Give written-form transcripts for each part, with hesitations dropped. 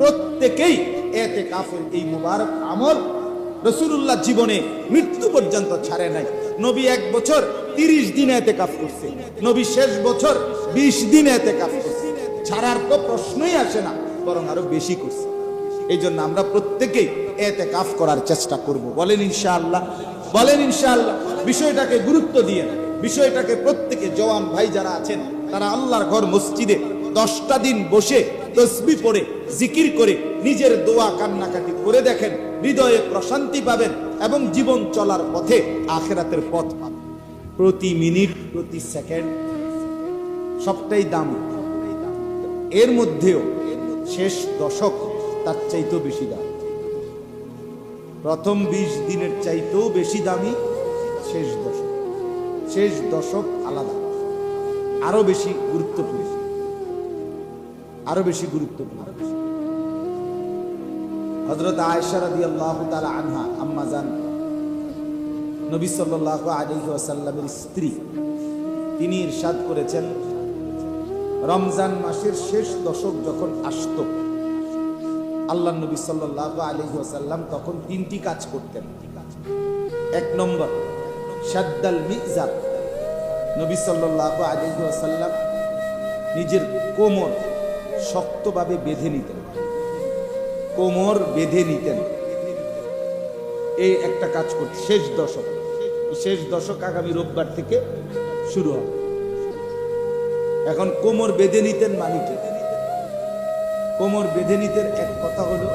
প্রত্যেকেই ইতিকাফের এই মুবারক আমল রাসূলুল্লাহ জীবনে মৃত্যু পর্যন্ত ছাড়ে নাই। নবী 1 বছর 30 দিন ইতিকাফ করছে, নবী শেষ বছর 20 দিন ইতিকাফ করছে। ছাড়ার তো প্রশ্নই আসে না, বরং আরো বেশি করছে। এই জন্য আমরা প্রত্যেকেই ইতিকাফ করার চেষ্টা করব। বলেন ইনশাআল্লাহ, বলেন ইনশাআল্লাহ। বিষয়টাকে গুরুত্ব দিয়ে, বিষয়টাকে প্রত্যেকে জওয়ান ভাই যারা আছেন তারা আল্লাহর ঘর মসজিদে 10টা দিন বসে তসবিহ পড়ে জিকির করে নিজের দোয়া কান্নাকাটি করে দেখেন, হৃদয়ে প্রশান্তি পাবেন এবং জীবন চলার পথে আখিরাতের পথ পাবেন। প্রতি মিনিট, প্রতি সেকেন্ড সবটাই দাম। এর মধ্যেও শেষ দশক তার চাইতেও বেশি দাম। প্রথম 20 দিনের চাইতেও বেশি দামি শেষ দশক। শেষ দশক আলাদা, আরো বেশি গুরুত্বপূর্ণ, আরো বেশি গুরুত্বপূর্ণ। হযরত আয়েশা রাদিয়াল্লাহু তাআলা আনহা আম্মা জান, নবী সাল্লাল্লাহু আলাইহি ওয়াসাল্লামের স্ত্রী, তিনি ইরশাদ করেছেন, রমজান মাসের শেষ দশক যখন আসতো আল্লাহর নবী সাল্লাল্লাহু আলাইহি ওয়াসাল্লাম তখন 3টি কাজ করতেন। 1 নম্বর, শাদ্দাল মিজার, নবী সাল্লাল্লাহু আলাইহি ওয়াসাল্লাম নিজের কোমর শক্তভাবে বেঁধে নিতেন, কোমর বেঁধে নিতেন। এই একটা কাজ করতেন শেষ দশক। শেষ দশক আগামী রোববার থেকে শুরু হবে। এখন কোমর বেঁধে নিতেন মানে কি? কোমর বেঁধে নিতেন এক কথা হলো,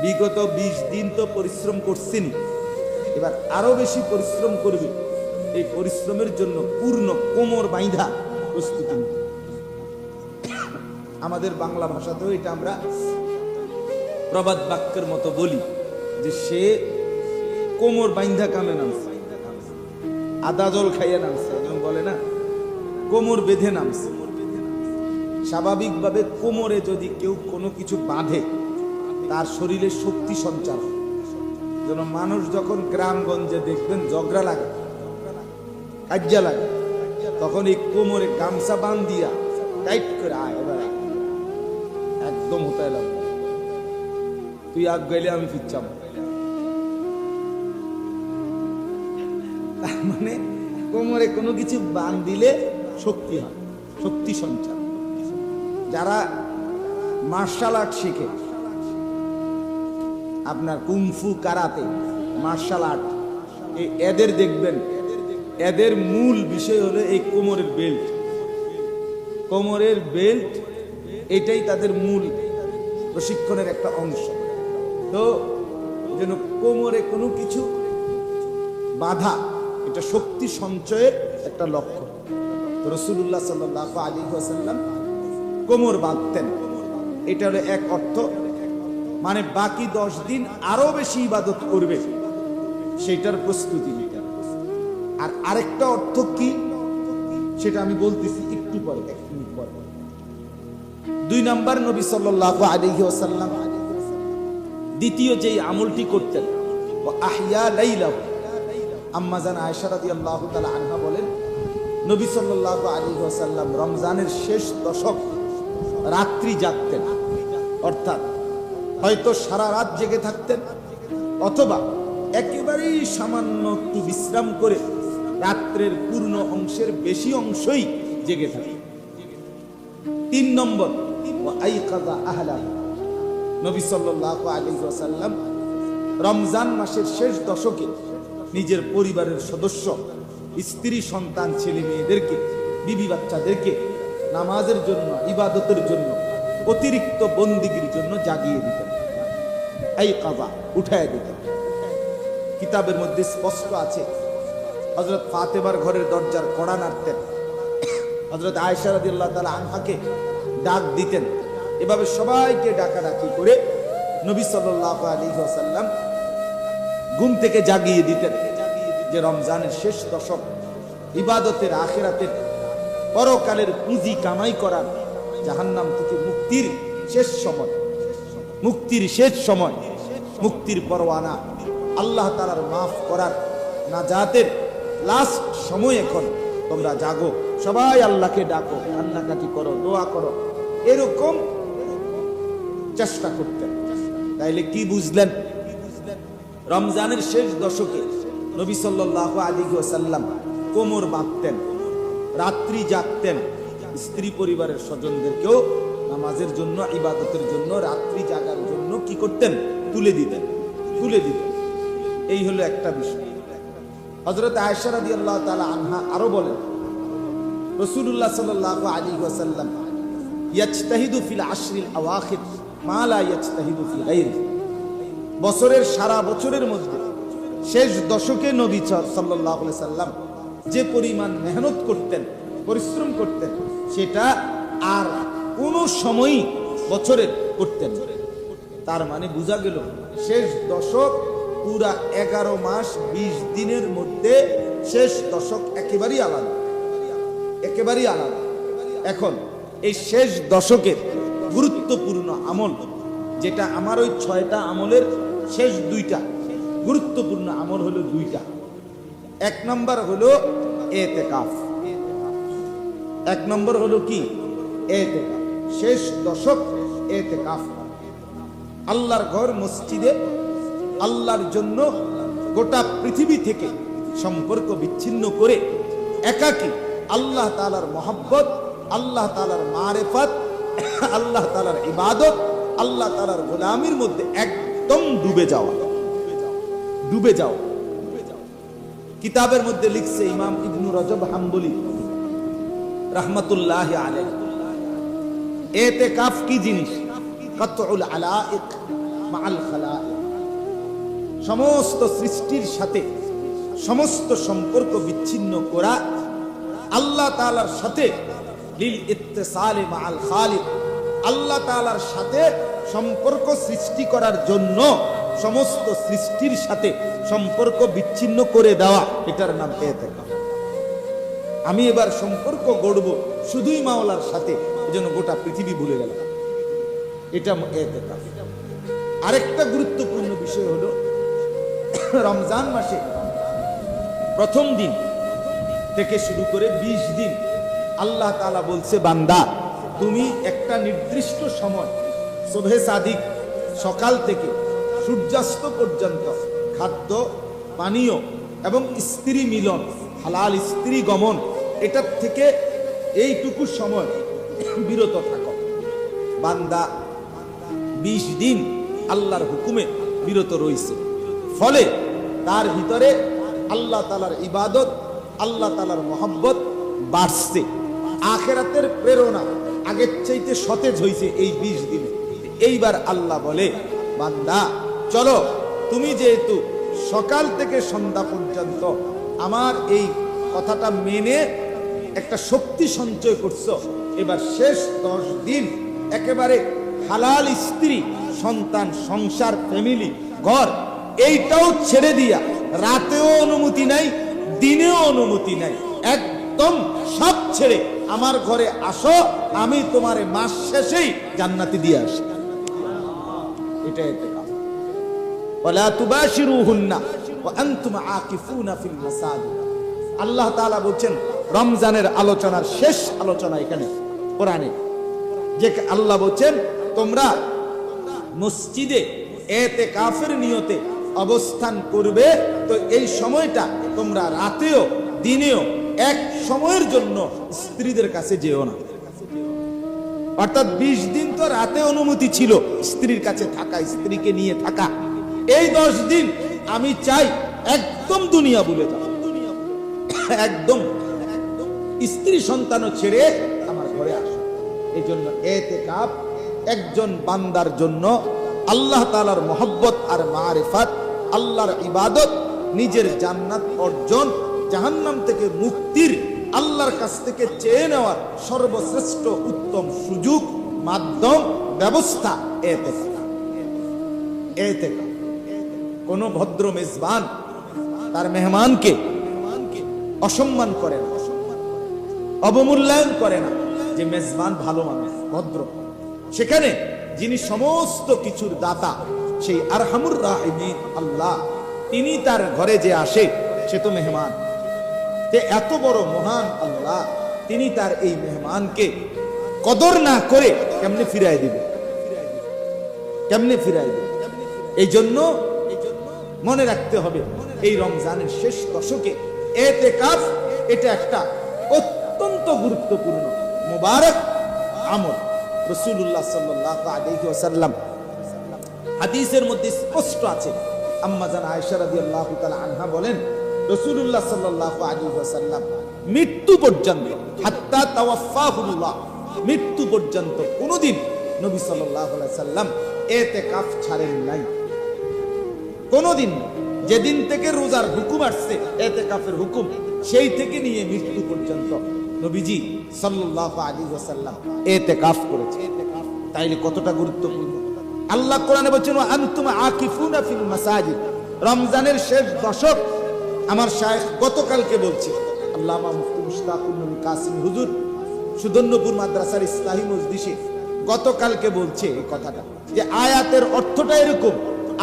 বিগত 20 দিন তো পরিশ্রম করছেন, এবার আরো বেশি পরিশ্রম করবে। এই পরিশ্রমের জন্য পূর্ণ কোমর বাইন্ধা প্রস্তুতি নিতে। আমাদের বাংলা ভাষাতেও এটা আমরা প্রবাদ বাক্যের মতো বলি যে সে কোমর বাইন্ধা কামে নামছে, আদা জল খাইয়া নামছে, একজন বলে না কোমর বেঁধে নামছে। স্বাভাবিকভাবে কোমরে যদি কেউ কোনো কিছু বাঁধে তার শরীরে শক্তি সঞ্চার হয়। যেন মানুষ যখন গ্রামগঞ্জে দেখবেন ঝগড়া লাগে, কাজ্জা লাগে, তখন এই কোমরে গামছা বাঁধ দিয়া টাইট করে আয়, এবার একদম হতে এলাম, তুই আগ গেলে আমি ফিরছাম। তার মানে কোমরে কোনো কিছু বাঁধ দিলে শক্তি হয়, শক্তি সঞ্চার। যারা মার্শাল আর্ট শিখে, আপনার কুংফু, কারাতে, মার্শাল আর্ট, এদের দেখবেন এদের মূল বিষয় হলো এই কোমরের বেল্ট। কোমরের বেল্ট এটাই তাদের মূল প্রশিক্ষণের একটা অংশ। তো যেন কোমরে কোনো কিছু বাধা, এটা শক্তি সঞ্চয়ের একটা লক্ষ্য। তো রাসূলুল্লাহ সাল্লাল্লাহু আলাইহি ওয়াসাল্লাম কোমর বাঁধতেন। এটা হলো এক অর্থ, মানে বাকি 10 দিন আরো বেশি ইবাদত করবে সেটার প্রস্তুতি নিতেন। আর আরেকটা অর্থ কি সেটা আমি বলতেছি একটু পরে, 1 মিনিট পরে। 2 নাম্বার, নবী সাল্লাল্লাহু আলাইহি ওয়াসাল্লাম দ্বিতীয় যেই আমলটি করতেন, আহইয়া লাইলাহু। আম্মা জান আয়েশা রাদিয়াল্লাহু তাআলা আনহা বলেন, নবী সাল্লাল্লাহু আলাইহি ওয়াসাল্লাম রমজানের শেষ দশক রাত্রি জাগতেন। অর্থাৎ হয়তো সারা রাত জেগে থাকতেন, অথবা একেবারেই সামান্য একটু বিশ্রাম করে রাত্রের পূর্ণ অংশের বেশি অংশই জেগে থাকতেন। 3 নম্বর, আইকাযা আহলাহু। নবী সাল্লাল্লাহু আলাইহি ওয়াসাল্লাম রমজান মাসের শেষ দশকে নিজের পরিবারের সদস্য, স্ত্রী, সন্তান, ছেলে মেয়েদেরকে, বিবি বাচ্চাদেরকে নামাজের জন্য, ইবাদতের জন্য, অতিরিক্ত বন্দিগির জন্য জাগিয়ে দিতেন, আইকাযা, উঠায় দিতেন। কিতাবের মধ্যে স্পষ্ট আছে, হযরত ফাতেমার ঘরের দরজার কড়া নাড়তেন, হযরত আয়েশা রাদিয়াল্লাহু তাআলা আনহাকে ডাক দিতেন। এভাবে সবাইকে ডাকাডাকি করে নবী সাল্লাল্লাহু আলাইহি ওয়াসাল্লাম ঘুম থেকে জাগিয়ে দিতেন যে রমজানের শেষ দশক ইবাদতের, আখিরাতের, পরকালের পুঁজি কামাই করার, জাহান্নাম থেকে মুক্তির শেষ সময়, মুক্তির শেষ সময়, মুক্তির পরওয়ানা, আল্লাহ তাআলার মাফ করার, নাজাতের লাস্ট সময়। এখন তোমরা জাগো, সবাই আল্লাহকে ডাকো, কান্নাকাটি করো, দোয়া করো। এরকম চেষ্টা করতেন। তাইলে কি বুঝলেন? রমজানের শেষ দশকে নবী সাল্লাল্লাহু আলাইহি ওয়াসাল্লাম কোমর বাঁধতেন, রাত্রি জাগতেন, স্ত্রী পরিবারের স্বজনদেরকেও নামাজের জন্য, ইবাদতের জন্য, রাত্রি জাগার জন্য কি করতেন? তুলে দিতেন। এই হলো একটা বিষয়। হযরত আয়েশা রাদিয়াল্লাহু তাআলা আনহা আরো বলেন, রাসূলুল্লাহ সাল্লাল্লাহু আলাইহি ওয়াসাল্লাম ইয়াজতাহিদু ফিল আশরিল আওয়াখির মা লা ইয়াজতাহিদু ফি গায়রি। বছরের সারা বছরের মধ্যে শেষ দশকে নবী সাল্লাল্লাহু আলাইহি সাল্লাম যে পরিমাণ মেহনত করতেন, পরিশ্রম করতেন, সেটা আর কোন সময়ই বছরে করতেন। তার মানে বোঝা গেল শেষ দশক পুরা 11 মাস 20 দিনের মধ্যে শেষ দশক একেবারেই আলাদা। এখন এই শেষ দশকের গুরুত্বপূর্ণ আমল, যেটা আমার ওই 6টা আমলের শেষ 2টা গুরুত্বপূর্ণ আমল হলো 2টা। 1 নম্বর হলো ইতিকাফ। 1 নম্বর হলো কি? ইতিকাফ। শেষ দশক ইতিকাফ, আল্লাহর ঘর মসজিদে আল্লাহর জন্য গোটা পৃথিবী থেকে সম্পর্ক বিচ্ছিন্ন করে একাকী আল্লাহ তাআলার মহব্বত, আল্লাহ তাআলার মারিফত, আল্লাহ তাআলার ইবাদত, আল্লাহ তাআলার গোলামির মধ্যে একদম ডুবে যাওয়া। কিতাবের মধ্যে লিখছে ইমাম ইবনু রজব হাম্বলি রাহমাতুল্লাহি আলাইহি, ইতিকাফ কি জিনিস? কাতউল আলাইক মাআল খালাইক। সমস্ত সৃষ্টির সাথে সমস্ত সম্পর্ক বিচ্ছিন্ন করা, আল্লাহ তাআলার সাথে লিল ইত্তিসালি মাআল খালিক, আল্লাহ তাআলার সাথে সম্পর্ক সৃষ্টি করার জন্য সমস্ত সৃষ্টির সাথে সম্পর্ক বিচ্ছিন্ন করে দেওয়া, এটার নাম ইতিকাফ। আমি এবার সম্পর্ক গড়ব শুধুই মাওলার সাথে, এজন্য গোটা পৃথিবী ভুলে গেল, এটা ইতিকাফ। আরেকটা গুরুত্বপূর্ণ বিষয় হলো রমজান মাসে প্রথম দিন থেকে শুরু করে 20 দিন আল্লাহ তাআলা বলছে, বান্দা তুমি একটা নির্দিষ্ট সময় সুবহে সাদিক সকাল থেকে সূর্যাস্ত পর্যন্ত খাদ্য পানীয় এবং স্ত্রী মিলন, হালাল স্ত্রী গমন, এটার থেকে এইটুকু সময় বিরত থাকো। বান্দা 20 দিন আল্লাহর হুকুমে বিরত রয়েছে, ফলে তার ভিতরে আল্লাহ তাআলার ইবাদত, আল্লাহ তাআলার মহব্বত বাড়ছে। আখিরাতের প্রেরণা আগের চাইতে সতেজ হয়েছে এই 20 দিনে। এইবার আল্লাহ বলে, বান্দা চলো, তুমি যেহেতু সকাল থেকে সন্ধ্যা পর্যন্ত আমার এই কথাটা মেনে একটা শক্তি সঞ্চয় করছো, এবার শেষ 10 দিন একেবারে হালাল স্ত্রী, সন্তান, সংসার, ফ্যামিলি, ঘর, এইটাও ছেড়ে দিয়া, রাতেও অনুমতি নাই, দিনেও অনুমতি নাই, একদম সব ছেড়ে আমার ঘরে আসো, আমি তোমারে মাস শেষেই জান্নাতে দিয়ে আসি। এটা ইতিকাফ। ওয়ালা তুবাশিরুহুন্না ওয়া আনতুম আকিফুনা ফিল মাসাজিদ। আল্লাহ তাআলা বলেন রমজানের আলোচনার শেষ আলোচনা এখানে কোরআনে, যে আল্লাহ বলেন তোমরা মসজিদে ইতিকাফের নিয়তে অবস্থান করবে, তো এই সময়টা তোমরা রাতেও দিনেও এক সময়ের জন্য স্ত্রীদের কাছে যেও না। অর্থাৎ 20 দিন তো রাতে অনুমতি ছিল স্ত্রীর কাছে থাকা, স্ত্রীকে নিয়ে থাকা। এই 10 দিন আমি চাই একদম দুনিয়া ভুলে যাও, একদম স্ত্রী সন্তানও ছেড়ে আমার ঘরে আসো। এই জন্য ইতিকাফ একজন বান্দার জন্য আল্লাহ তাআলার মহব্বত আর মারিফত, আল্লাহর ইবাদত, নিজের জান্নাত অর্জন, জাহান্নাম থেকে মুক্তির, আল্লাহর কাছ থেকে চেয়ে নেওয়ার সর্বশ্রেষ্ঠ উত্তম সুযোগ, মাধ্যম, ব্যবস্থা ইতিকাফ। কোন ভদ্র মেজবান তার মেহমানকে অসম্মান করে না, অবমূল্যায়ন করে না, যে মেজবান ভালো মানুষ, ভদ্র। সেখানে যিনি সমস্ত কিছুর দাতা, সেই আরহামুর রাহিমিন আল্লাহ, তিনি তার ঘরে যে আসে সে তো মেহমান। এত বড় মহান আল্লাহ, তিনি তার এই মেহমানকে কদর না করে কেমনে ফিরাই দিবে? কেমনে ফিরাই দেব? এই জন্য মনে রাখতে হবে এই রমজানের শেষ দশকে ইতিকাফ এটা একটা অত্যন্ত গুরুত্বপূর্ণ মুবারক আমল। রাসূলুল্লাহ সাল্লাল্লাহু আলাইহি ওয়াসাল্লাম হাদিসের মধ্যে স্পষ্ট আছে, আম্মা জান আয়েশা রাদিয়াল্লাহু তাআলা আনহা বলেন, রাসূলুল্লাহ সাল্লাল্লাহু আলাইহি ওয়াসাল্লাম মৃত্যু পর্যন্ত, হাত্তা তাওয়াফাহুল্লাহ, মৃত্যু পর্যন্ত কোনদিন নবী সাল্লাল্লাহু আলাইহি সাল্লাম ইতিকাফ ছাড়েন নাই, কোনদিন। যেদিন থেকে রোজার হুকুম আসছে, ইতিকাফের হুকুম, সেই থেকে নিয়ে মৃত্যু পর্যন্ত নবীজি সাল্লাল্লাহু আলাইহি ওয়াসাল্লাম ইতিকাফ করেছে। তাইলে কতটা গুরুত্বপূর্ণ। আল্লাহ কোরআনে বলেছেন, আনতুম আকিফুনা ফিল মাসাজিদ। রমজানের শেষ দশক আমার শায়েখ গতকালকে বলছে, আল্লামা মুফতি মুশতাকুর নবী কাসিম হুজুর সুদন্যপুর মাদ্রাসার ইসলাহি মজলিসে গতকালকে বলছে এই কথাটা, যে আয়াতের অর্থটা এরকম,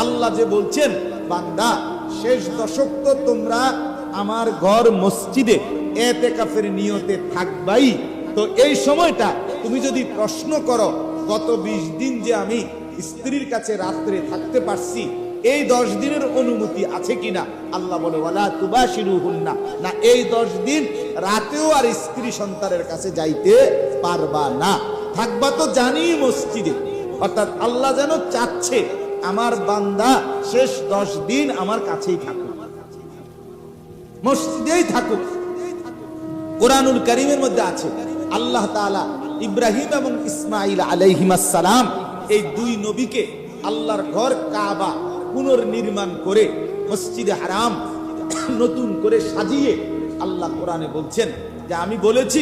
আল্লাহ যে বলছেন, বান্দা শেষ দশক তো তোমরা আমার ঘর মসজিদে ইতিকাফের নিয়তে থাকবাই, তো এই সময়টা তুমি যদি প্রশ্ন করো গত 20 দিন যে আমি স্ত্রীর কাছে রাত্রে থাকতে পারছি, এই 10 দিনের অনুমতি আছে কিনা, আল্লাহ বলে ওয়ালা তুবাশিরুহুন্না, না এই 10 দিন রাতেও আর স্ত্রী সন্তানের কাছে যাইতে পারবা না, থাকবা তো জানি মসজিদে। অর্থাৎ আল্লাহ যেন চাচ্ছে আমার বান্দা শেষ 10 দিন আমার কাছেই থাকুক, মসজিদেই থাকুক। কোরআনুল কারীমের মধ্যে আছে, আল্লাহ তাআলা ইব্রাহিম এবং ইসমাঈল আলাইহিমাস সালাম এই দুই নবীকে আল্লাহর ঘর কাবা পুনর্নির্মাণ করে মসজিদে হারাম নতুন করে সাজিয়ে আল্লাহ কোরআনে বলছেন যে আমি বলেছি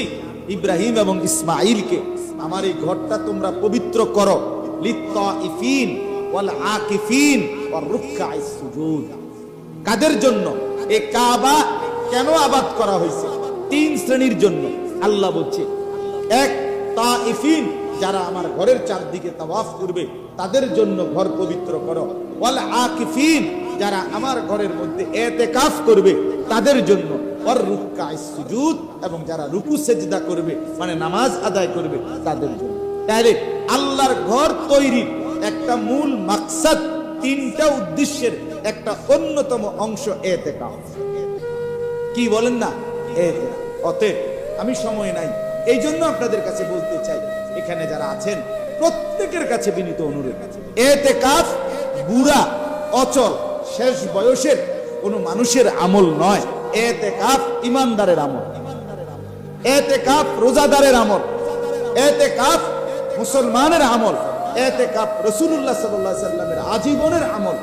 ইব্রাহিম এবং ইসমাঈলকে আমার এই ঘরটা তোমরা পবিত্র করো, লিত্তাইফিন ওয়াল আকিফিন ওয়ার রুকআইস সুজুদ। কাদের জন্য এই কাবা কেন আবাদ করা হয়েছে? 3 শ্রেণীর জন্য। আল্লাহ বলছে, এক, তাইফিন, যারা আমার ঘরের চারদিকে তাওয়াফ করবে তাদের জন্য ঘর পবিত্র করো, ওয়াল আকিফিন, যারা আমার ঘরের মধ্যে ইতিকাফ করবে তাদের জন্য, ওয়ার রুকআইস সুজুদ, এবং যারা রুকু সেজদা করবে মানে নামাজ আদায় করবে তাদের জন্য। তাহলে আল্লাহর ঘর তৈরির একটা মূল মাকসাদ, 3টা উদ্দেশ্যের একটা অন্যতম অংশ ইতিকাফ। কি বলেন না? ইতিকাফ। অতএব আমি সময় নাই, এই জন্য আপনাদের কাছে বলতে চাই, এখানে যারা আছেন প্রত্যেকের কাছে বিনীত অনুরোধ, ইতিকাফ বুড়া অচল শেষ বয়সের কোন মানুষের আমল নয়, ইতিকাফ ইমানদারের আমল, ইতিকাফ রোজাদারের আমল, ইতিকাফ মুসলমানের আমল, ইতিকাফ রাসূলুল্লাহ সাল্লাল্লাহু আলাইহি সাল্লামের আজীবনের আমল,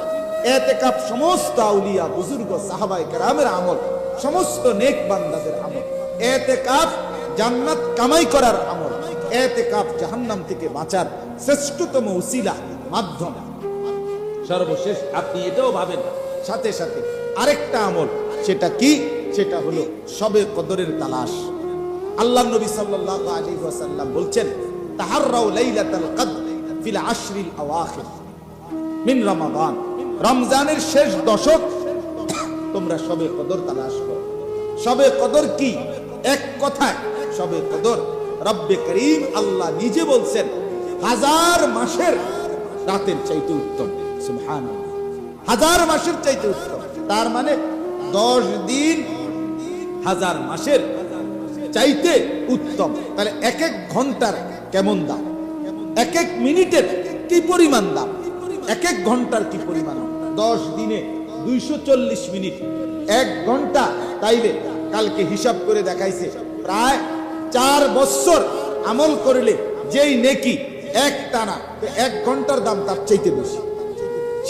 ইতিকাফ সমস্ত আউলিয়া বুজুর্গ সাহাবায়ে কেরামের আমল, সমস্ত নেক বান্দাদের আমল। ইতিকাফ জান্নাত কামাই করার আমল, ইতিকাফ জাহান্নাম থেকে বাঁচার শ্রেষ্ঠতম উসিলা, মাধ্যম। সর্বশেষ আপনি এটাও ভাবেন সাথে সাথে আরেকটা আমল, সেটা কি? সেটা হলো শবে কদরের তালাশ। আল্লাহর নবী সাল্লাল্লাহু আলাইহি ওয়াসাল্লাম বলছেন, তাহাররাউ লাইলাতাল কদর ফিল আশরিল আওয়াখির মিন রমাদান। রমজানের শেষ দশক তোমরা শবে কদর তালাশ করো। শবে কদর কি? এক কথায় শবে কদর রব্বে করিম আল্লাহ নিজে বলছেন 1000 মাসের রাতের চাইতে উত্তম। সুবহানাল্লাহ, 1000 মাসের চাইতে উত্তম। তার মানে 10 দিন 1000 মাসের চাইতে উত্তম। তাহলে এক এক ঘন্টার কেমন দাম, এক এক মিনিটের কি পরিমাণ দাম, এক এক ঘন্টার কি পরিমাণ। 10 দিনে 240 মিনিট, 1 ঘন্টা। তাইলে কালকে হিসাব করে দেখাইছে প্রায় 4 বছর আমল করলে যেই নেকি এক টানা, 1 ঘন্টার দাম তার চাইতে বেশি।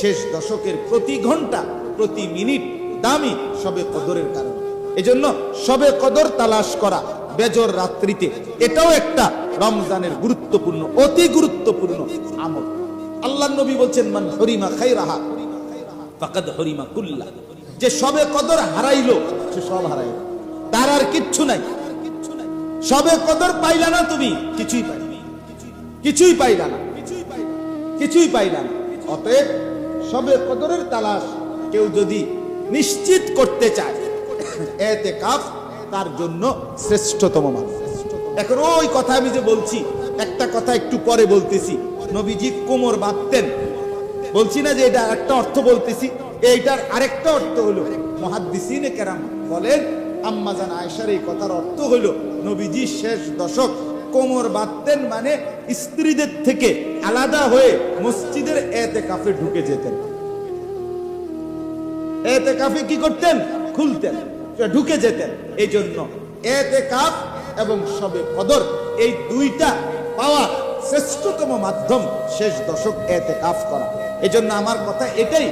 শেষ দশকের প্রতি ঘন্টা প্রতি মিনিট দামি শবে কদরের কারণে। এজন্য শবে কদর তালাশ করা বেজর রাত্রিতে, এটাও একটা রমজানের গুরুত্বপূর্ণ, অতি গুরুত্বপূর্ণ আমল। আল্লাহর নবী বলছেন, মান হরিমা খায়রাহা ফাকাদ হরিমা কুল্লা। যে শবে কদর হারাইলো সে সব হারাইলো, তার আর কিচ্ছু নাই। শবে কদর পাইলা না তুমি, কিছুই পাইলা, কিছুই পাইলা না, কিছুই পাইলা না। অতএব শবে কদরের তালাশ কেউ যদি নিশ্চিত করতে চায়, ইতিকাফ তার জন্য শ্রেষ্ঠতম মাধ্যম। এখন ওই কথা আমি যে বলছি, একটা কথা একটু পরে বলতেছি। নবীজি কোমর বাঁধতেন বলছি না যে এটা একটা অর্থ বলতেছি, এইটার আরেকটা অর্থ হলো মুহাদ্দিসিনে কেরাম বলেন আম্মা জান আয়েশার এই কথার অর্থ হলো নবীজি শেষ দশক কোমর বাঁধতেন, মানে স্ত্রীদের থেকে আলাদা হয়ে মসজিদের এতেকাফে ঢুকে যেতেন। এতেকাফে কি করতেন? খুলতেন, ঢুকে যেতেন। এই জন্য এতেকাফ এবং শবে কদর এই দুইটা পাওয়ার শ্রেষ্ঠতম মাধ্যম শেষ দশক এতেকাফ করা। এই জন্য আমার কথা এটাই,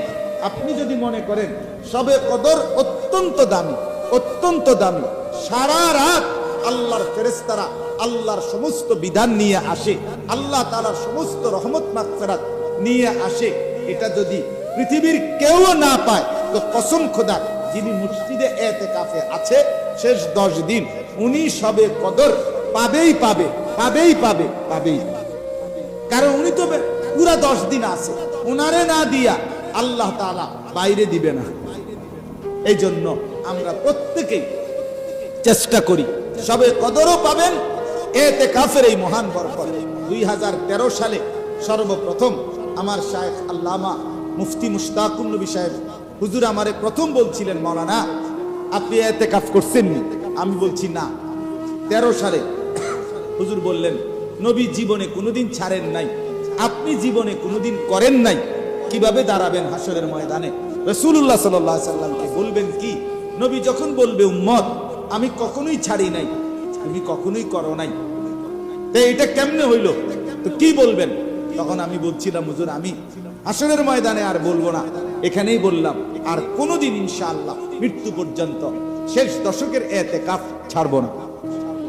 আপনি যদি মনে করেন শবে কদর অত্যন্ত দামি, অত্যন্ত দামি, সারা রাত আল্লাহর ফেরেশতারা আল্লাহর সমস্ত বিধান নিয়ে আসে, আল্লাহ তাআলার সমস্ত রহমত মাগফিরাত নিয়ে আসে, এটা যদি পৃথিবীর কেউ না পায় তো কসম খোদা যিনি মসজিদে এতেকাফে আছে শেষ 10 দিন উনি শবে কদর পাবেই পাবে, পাবেই পাবে, পাবেই। কারণ উনি তো পুরা 10 দিন আছে, উনারে না দিয়া আল্লাহ তাআলা বাইরে দিবে না। এই জন্য আমরা প্রত্যেকেই চেষ্টা করি শবে কদরও পাবেন, এতেকাফের এই মহান বরকত। 2013 সালে সর্বপ্রথম আমার শায়েখ আল্লামা মুফতি মুশতাকুন নবী সাহেব হুজুর আমারে প্রথম বলছিলেন, মাওলানা আপনি এতেকাফ করছেন নি? আমি বলছি না। 13 সালে হুজুর বললেন, নবী জীবনে কোনোদিন ছাড়েন নাই, আপনি জীবনে কোনোদিন করেন নাই, কিভাবে দাঁড়াবেন হাসরের ময়দানে? রাসূলুল্লাহ সাল্লাল্লাহু আলাইহি সাল্লামকে বলবেন কি, নবী যখন বলবে উম্মত আমি কখনোই ছাড়ি নাই, তুমি কখনোই করো নাই, তো এটা কেমনে হইল? তো কি বলবেন? তখন আমি বলছিলাম, হুজুর আমি হাসরের ময়দানে আর বলবো না, এখানেই বললাম আর কোনোদিন ইনশাআল্লাহ মৃত্যু পর্যন্ত শেষ দশকের এতেকাফ ছাড়বো না।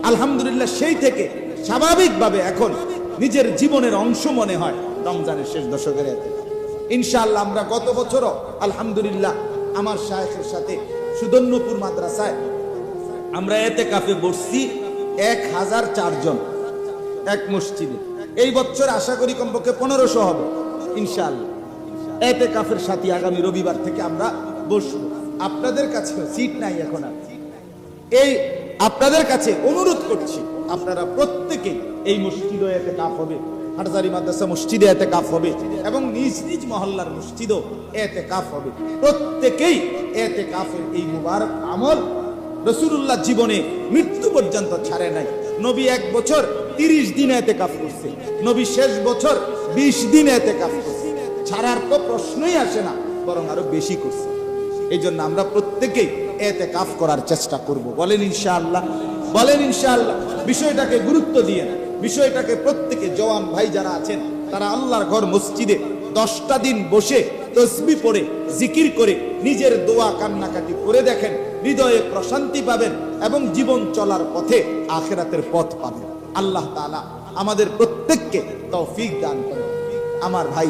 আলহামদুলিল্লাহ সেই থেকে স্বাভাবিকভাবে এখন নিজের জীবনের অংশ মনে হয় রমজানের শেষ দশকের এতেকাফ। ইনশাআল্লাহ আমরা গত বছরও আলহামদুলিল্লাহ আমার শায়েখের সাথে সুদন্যপুর মাদ্রাসায় আমরা এতেকাফে বসছি 1004 জন এক মসজিদে। এই বছর আশা করি কমপক্ষে 1500 হবে ইনশাআল্লাহ। এতেকাফের সাথে আগামী রবিবার থেকে আমরা বসবো। আপনাদের কাছে সিট নাই এখন আর, এই আপনাদের কাছে অনুরোধ করছি আপনারা প্রত্যেকে এই মসজিদে এতেকাফ হবে, হাটজারি মাদ্রাসা মসজিদে এতেকাফ হবে এবং নিজ নিজ মহল্লার মসজিদও এতেকাফ হবে। প্রত্যেকেই এতেকাফের এই মুবারক আমল রাসূলুল্লাহ জীবনে মৃত্যু পর্যন্ত ছাড়ে নাই। নবী 1 বছর 30 দিন এতেকাফ করছে, নবী শেষ বছর 20 দিন এতেকাফ করছে, ছাড়ার তো প্রশ্নই আসে না, বরং আরো বেশি করছে। এই জন্য আমরা প্রত্যেকেই এতেকাফ করার চেষ্টা করব। বলেন ইনশাআল্লাহ, বলেন ইনশাআল্লাহ। বিষয়টাকে গুরুত্ব দিয়ে, বিষয়টাকে প্রত্যেকে জওয়ান ভাই যারা আছেন তারা আল্লাহর ঘর মসজিদে 10টা দিন বসে তসবিহ পড়ে জিকির করে নিজের দোয়া কান্নাকাটি করে দেখেন, হৃদয়ে প্রশান্তি পাবেন এবং জীবন চলার পথে আখিরাতের পথ পাবেন। আল্লাহ তাআলা আমাদের প্রত্যেককে তৌফিক দান করেন। আমার ভাই